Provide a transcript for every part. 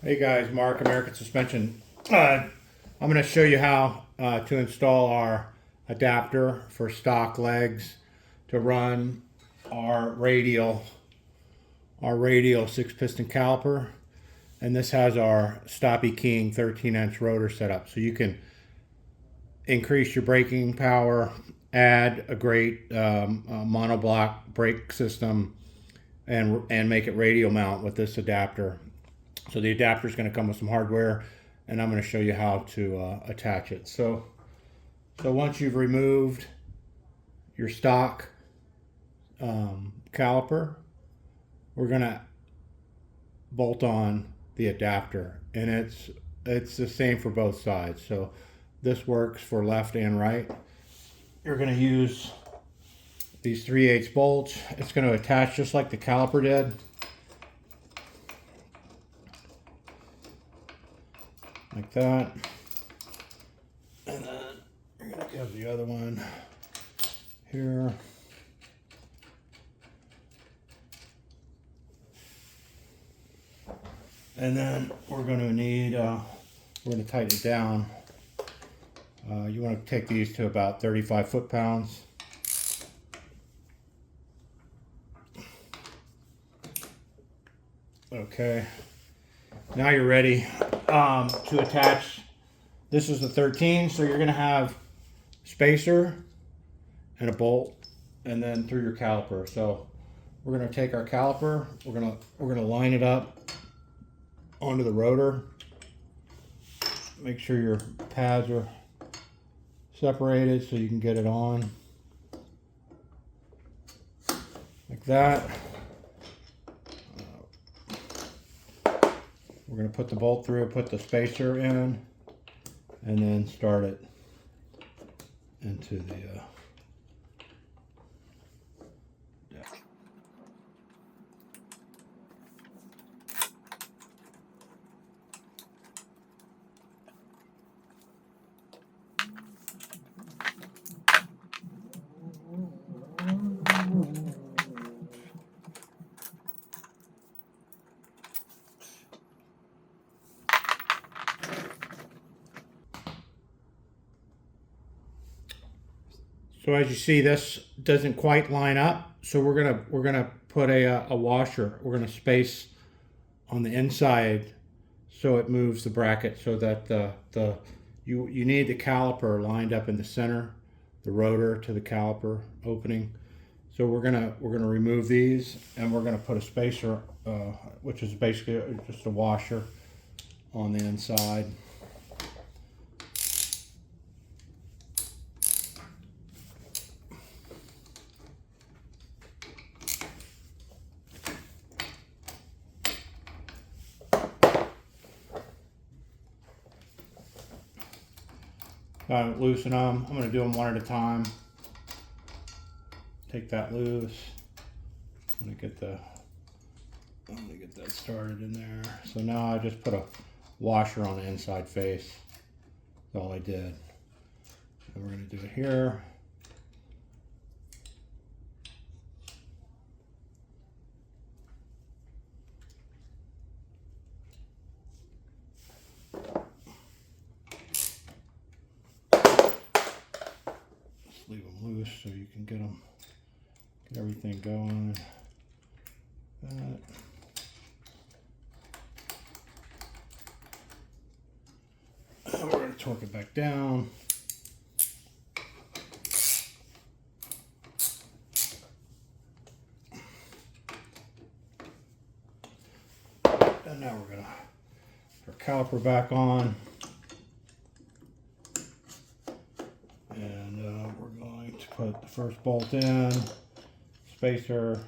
Hey guys, Mark, American Suspension. I'm going to show you how to install our adapter for stock legs to run our radial 6-piston caliper. And this has our Stoppie King 13-inch rotor setup. So you can increase your braking power, add a great monoblock brake system, and make it radial mount with this adapter. So the adapter is going to come with some hardware, and I'm going to show you how to attach it. So once you've removed your stock caliper, we're going to bolt on the adapter, and it's the same for both sides. So this works for left and right. You're going to use these 3/8 bolts. It's going to attach just like the caliper did. Like that. And then you're going to have the other one here. And then we're going to need, we're going to tighten it down. You want to take these to about 35 foot-pounds. Okay. Now you're ready to attach. This is the 13, so you're going to have spacer and a bolt, and then through your caliper. So we're going to take our caliper. We're going to line it up onto the rotor. Make sure your pads are separated so you can get it on like that. We're going to put the bolt through, put the spacer in, and then start it into the So as you see, this doesn't quite line up. So we're gonna put a washer. We're gonna space on the inside so it moves the bracket so that you need the caliper lined up in the center, the rotor to the caliper opening. So we're gonna remove these, and we're gonna put a spacer, which is basically just a washer on the inside. Loosen them. I'm going to do them one at a time. Take that loose. I'm going to get that started in there. So now I just put a washer on the inside face. That's all I did. And we're going to do it here. Leave them loose so you can get everything going. And we're going to torque it back down. And now we're going to put our caliper back on. And we're going to put the first bolt in, spacer,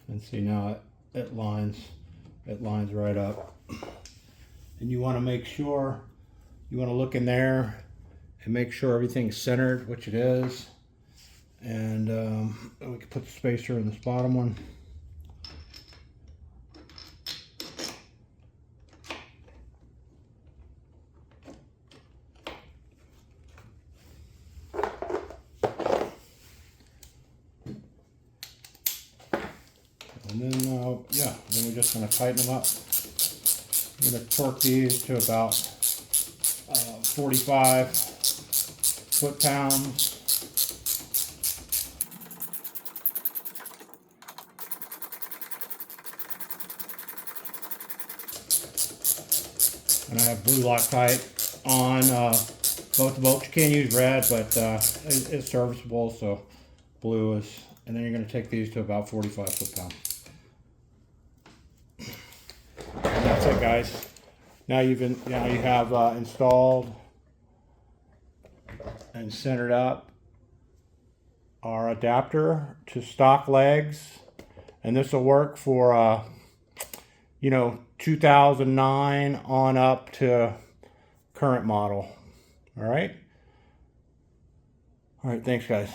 and see now it lines right up. And you want to make sure, you want to look in there and make sure everything's centered, which it is. And we can put the spacer in this bottom one. And then, yeah, then we're just going to tighten them up. I'm going to torque these to about 45 foot-pounds. And I have blue Loctite on both the bolts. You can't use red, but it's serviceable, so blue is. And then you're going to take these to about 45 foot-pounds. And that's it, guys. Now you have installed and centered up our adapter to stock legs, and this will work for 2009 on up to current model. All right, thanks, guys.